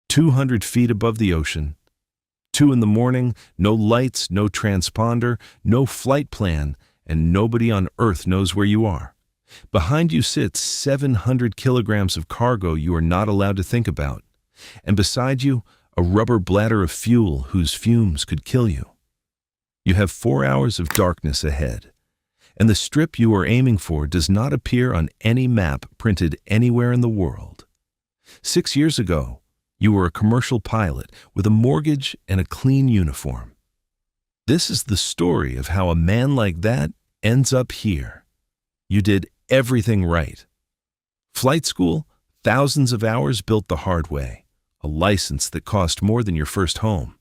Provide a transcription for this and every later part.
200 feet above the ocean. 2 in the morning, no lights, no transponder, no flight plan, and nobody on Earth knows where you are. Behind you sits 700 kilograms of cargo you are not allowed to think about, and beside you, a rubber bladder of fuel whose fumes could kill you. You have 4 hours of darkness ahead, and the strip you are aiming for does not appear on any map printed anywhere in the world. 6 years ago, you were a commercial pilot with a mortgage and a clean uniform. This is the story of how a man like that ends up here. You did everything right. Flight school, thousands of hours built the hard way, a license that cost more than your first home.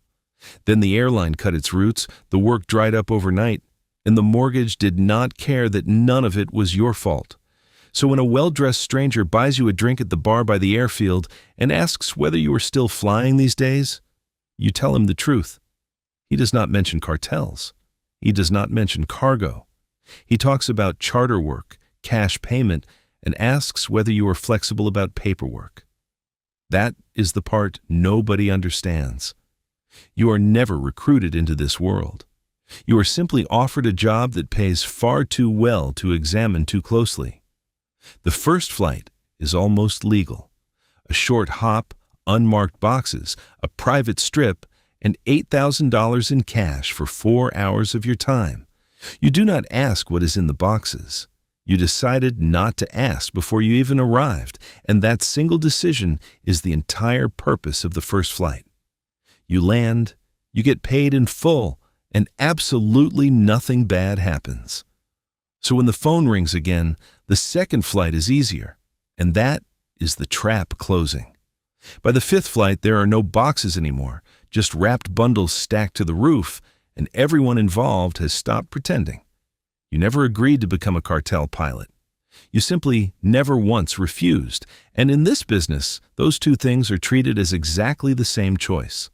Then the airline cut its routes, the work dried up overnight, and the mortgage did not care that none of it was your fault. So when a well-dressed stranger buys you a drink at the bar by the airfield and asks whether you are still flying these days, you tell him the truth. He does not mention cartels. He does not mention cargo. He talks about charter work, cash payment, and asks whether you are flexible about paperwork. That is the part nobody understands. You are never recruited into this world. You are simply offered a job that pays far too well to examine too closely. The first flight is almost legal. A short hop, unmarked boxes, a private strip, and $8,000 in cash for 4 hours of your time. You do not ask what is in the boxes. You decided not to ask before you even arrived, and that single decision is the entire purpose of the first flight. You land, you get paid in full, and absolutely nothing bad happens. So when the phone rings again, the second flight is easier, and that is the trap closing. By the fifth flight, there are no boxes anymore, just wrapped bundles stacked to the roof, and everyone involved has stopped pretending. You never agreed to become a cartel pilot. You simply never once refused, and in this business, those two things are treated as exactly the same choice.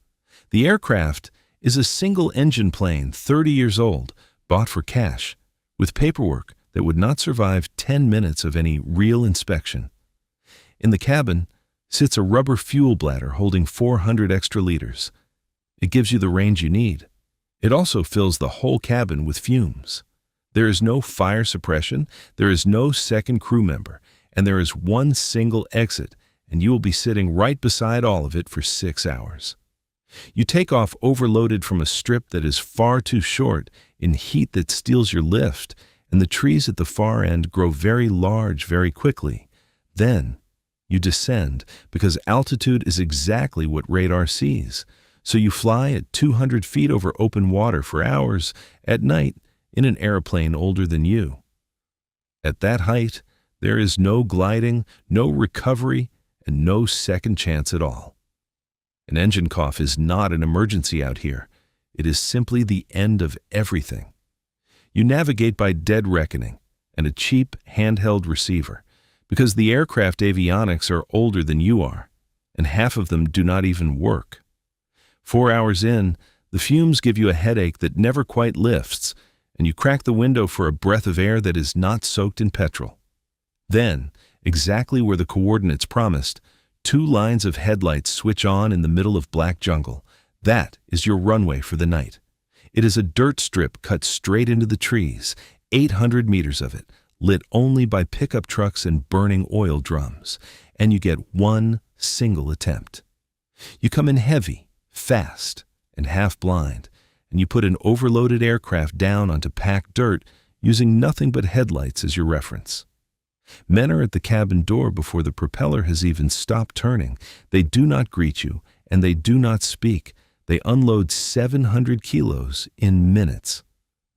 The aircraft is a single-engine plane, 30 years old, bought for cash, with paperwork that would not survive 10 minutes of any real inspection. In the cabin sits a rubber fuel bladder holding 400 extra liters. It gives you the range you need. It also fills the whole cabin with fumes. There is no fire suppression, there is no second crew member, and there is one single exit, and you will be sitting right beside all of it for 6 hours. You take off overloaded from a strip that is far too short in heat that steals your lift, and the trees at the far end grow very large very quickly. Then you descend because altitude is exactly what radar sees. So you fly at 200 feet over open water for hours at night in an aeroplane older than you. At that height, there is no gliding, no recovery, and no second chance at all. An engine cough is not an emergency out here. It is simply the end of everything. You navigate by dead reckoning and a cheap handheld receiver because the aircraft avionics are older than you are, and half of them do not even work. 4 hours in, the fumes give you a headache that never quite lifts, and you crack the window for a breath of air that is not soaked in petrol. Then, exactly where the coordinates promised, 2 lines of headlights switch on in the middle of black jungle. That is your runway for the night. It is a dirt strip cut straight into the trees, 800 meters of it, lit only by pickup trucks and burning oil drums, and you get one single attempt. You come in heavy, fast, and half blind, and you put an overloaded aircraft down onto packed dirt using nothing but headlights as your reference. Men are at the cabin door before the propeller has even stopped turning. They do not greet you, and they do not speak. They unload 700 kilos in minutes.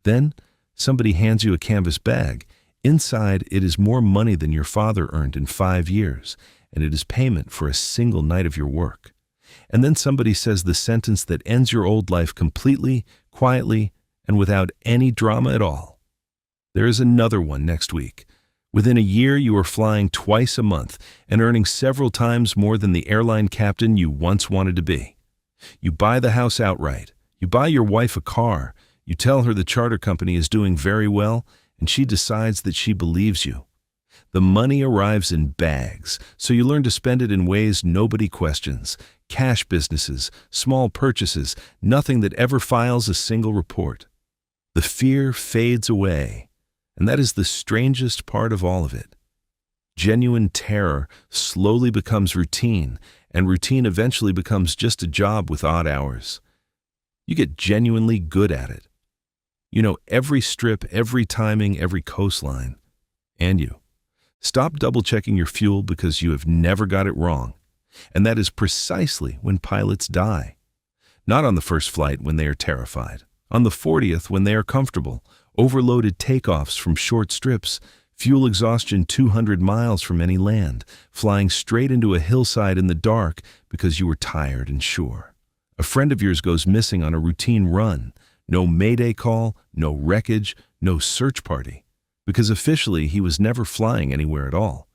Then, somebody hands you a canvas bag. Inside, it is more money than your father earned in 5 years, and it is payment for a single night of your work. And then somebody says the sentence that ends your old life completely, quietly, and without any drama at all. There is another one next week. Within a year, you are flying twice a month and earning several times more than the airline captain you once wanted to be. You buy the house outright. You buy your wife a car. You tell her the charter company is doing very well, and she decides that she believes you. The money arrives in bags, so you learn to spend it in ways nobody questions. Cash businesses, small purchases, nothing that ever files a single report. The fear fades away, and that is the strangest part of all of it. Genuine terror slowly becomes routine, and routine eventually becomes just a job with odd hours. You get genuinely good at it. You know every strip, every timing, every coastline. And you stop double-checking your fuel because you have never got it wrong. And that is precisely when pilots die. Not on the first flight when they are terrified. On the 40th when they are comfortable. Overloaded takeoffs from short strips. Fuel exhaustion 200 miles from any land. Flying straight into a hillside in the dark because you were tired and sure. A friend of yours goes missing on a routine run. No mayday call, no wreckage, no search party. Because officially he was never flying anywhere at all.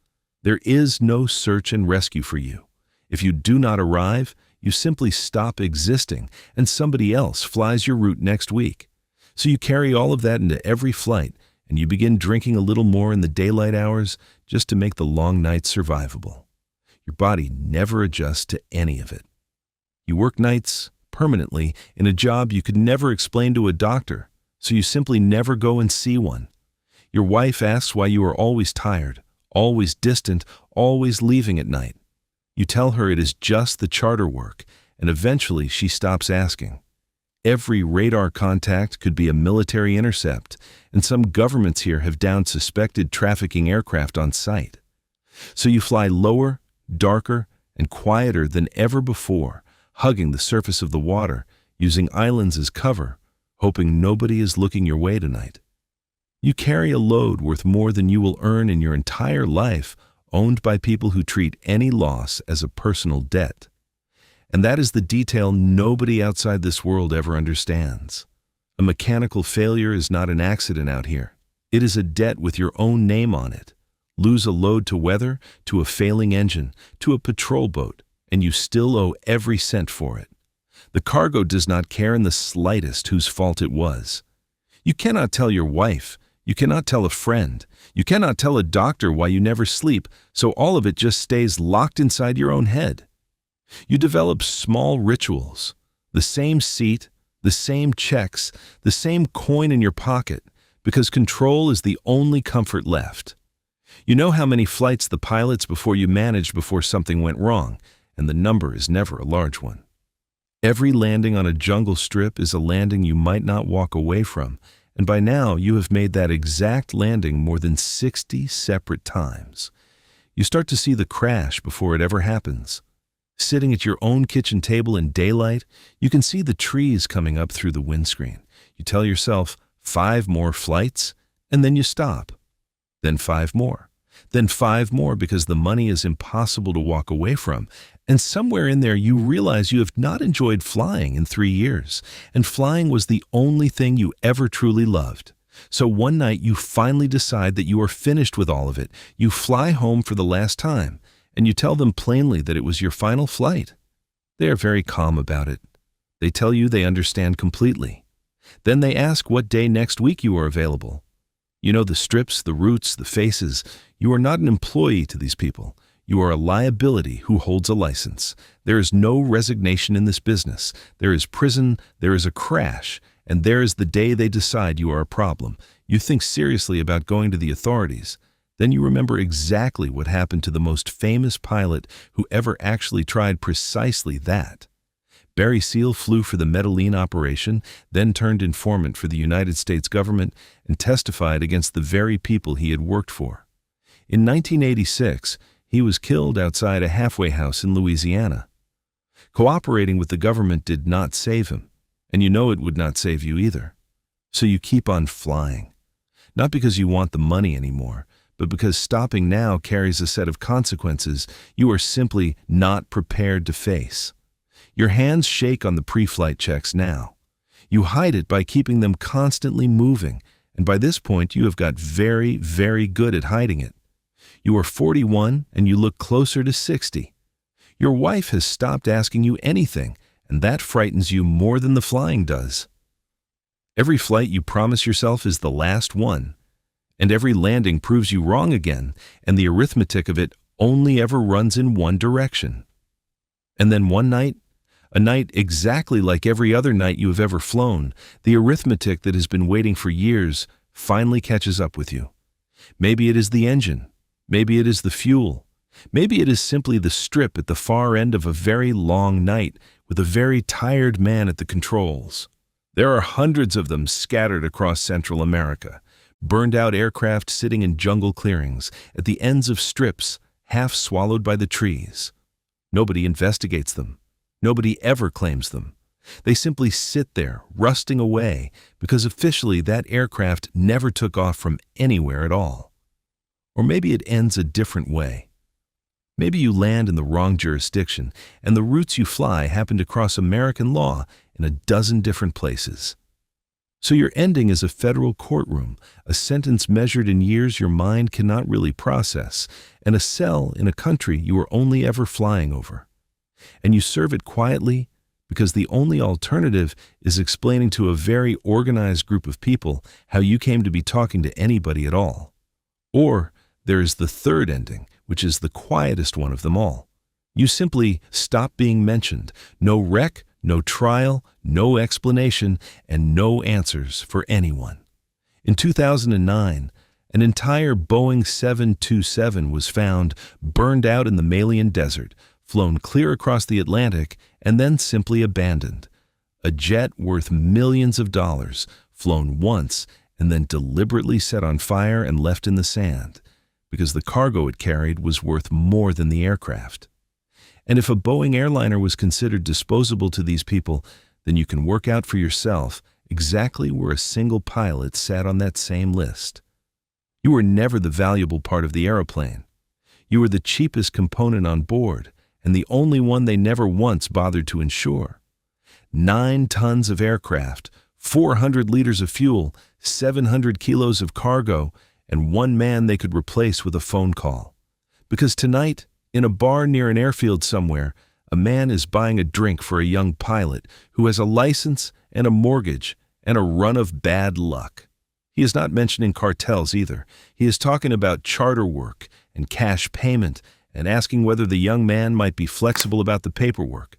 There is no search and rescue for you. If you do not arrive, you simply stop existing and somebody else flies your route next week. So you carry all of that into every flight and you begin drinking a little more in the daylight hours just to make the long nights survivable. Your body never adjusts to any of it. You work nights permanently in a job you could never explain to a doctor, so you simply never go and see one. Your wife asks why you are always tired, always distant, always leaving at night. You tell her it is just the charter work, and eventually she stops asking. Every radar contact could be a military intercept, and some governments here have downed suspected trafficking aircraft on sight. So you fly lower, darker, and quieter than ever before, hugging the surface of the water, using islands as cover, hoping nobody is looking your way tonight. You carry a load worth more than you will earn in your entire life, owned by people who treat any loss as a personal debt. And that is the detail nobody outside this world ever understands. A mechanical failure is not an accident out here. It is a debt with your own name on it. Lose a load to weather, to a failing engine, to a patrol boat, and you still owe every cent for it. The cargo does not care in the slightest whose fault it was. You cannot tell your wife, you cannot tell a friend, you cannot tell a doctor why you never sleep, so all of it just stays locked inside your own head. You develop small rituals, the same seat, the same checks, the same coin in your pocket, because control is the only comfort left. You know how many flights the pilots before you managed before something went wrong, and the number is never a large one. Every landing on a jungle strip is a landing you might not walk away from, and by now you have made that exact landing more than 60 separate times. You start to see the crash before it ever happens. Sitting at your own kitchen table in daylight, you can see the trees coming up through the windscreen. You tell yourself, 5 more flights, and then you stop. Then 5 more. Then 5 more because the money is impossible to walk away from. And somewhere in there you realize you have not enjoyed flying in 3 years, and flying was the only thing you ever truly loved. So one night you finally decide that you are finished with all of it. You fly home for the last time, and you tell them plainly that it was your final flight. They are very calm about it. They tell you they understand completely. Then they ask what day next week you are available. You know the strips, the routes, the faces. You are not an employee to these people. You are a liability who holds a license. There is no resignation in this business. There is prison, there is a crash, and there is the day they decide you are a problem. You think seriously about going to the authorities. Then you remember exactly what happened to the most famous pilot who ever actually tried precisely that. Barry Seal flew for the Medellin operation, then turned informant for the United States government and testified against the very people he had worked for. In 1986, he was killed outside a halfway house in Louisiana. Cooperating with the government did not save him, and you know it would not save you either. So you keep on flying. Not because you want the money anymore, but because stopping now carries a set of consequences you are simply not prepared to face. Your hands shake on the pre-flight checks now. You hide it by keeping them constantly moving, and by this point you have got very, very good at hiding it. You are 41 and you look closer to 60. Your wife has stopped asking you anything, and that frightens you more than the flying does. Every flight you promise yourself is the last one, and every landing proves you wrong again, and the arithmetic of it only ever runs in one direction. And then one night, a night exactly like every other night you have ever flown, the arithmetic that has been waiting for years finally catches up with you. Maybe it is the engine. Maybe it is the fuel. Maybe it is simply the strip at the far end of a very long night with a very tired man at the controls. There are hundreds of them scattered across Central America, burned out aircraft sitting in jungle clearings at the ends of strips half swallowed by the trees. Nobody investigates them. Nobody ever claims them. They simply sit there, rusting away, because officially that aircraft never took off from anywhere at all. Or maybe it ends a different way. Maybe you land in the wrong jurisdiction, and the routes you fly happen to cross American law in a dozen different places. So your ending is a federal courtroom, a sentence measured in years your mind cannot really process, and a cell in a country you are only ever flying over. And you serve it quietly because the only alternative is explaining to a very organized group of people how you came to be talking to anybody at all. Or there is the third ending, which is the quietest one of them all. You simply stop being mentioned. No wreck, no trial, no explanation, and no answers for anyone. In 2009, an entire Boeing 727 was found burned out in the Malian desert, flown clear across the Atlantic, and then simply abandoned. A jet worth millions of dollars, flown once and then deliberately set on fire and left in the sand, because the cargo it carried was worth more than the aircraft. And if a Boeing airliner was considered disposable to these people, then you can work out for yourself exactly where a single pilot sat on that same list. You were never the valuable part of the aeroplane. You were the cheapest component on board, and the only one they never once bothered to insure. 9 tons of aircraft, 400 liters of fuel, 700 kilos of cargo, and 1 man they could replace with a phone call. Because tonight, in a bar near an airfield somewhere, a man is buying a drink for a young pilot who has a license and a mortgage and a run of bad luck. He is not mentioning cartels either. He is talking about charter work and cash payment and asking whether the young man might be flexible about the paperwork.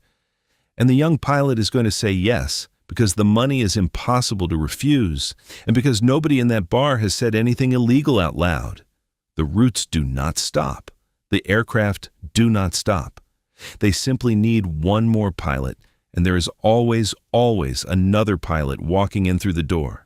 And the young pilot is going to say yes, because the money is impossible to refuse, and because nobody in that bar has said anything illegal out loud. The routes do not stop. The aircraft do not stop. They simply need one more pilot, and there is always, always another pilot walking in through the door.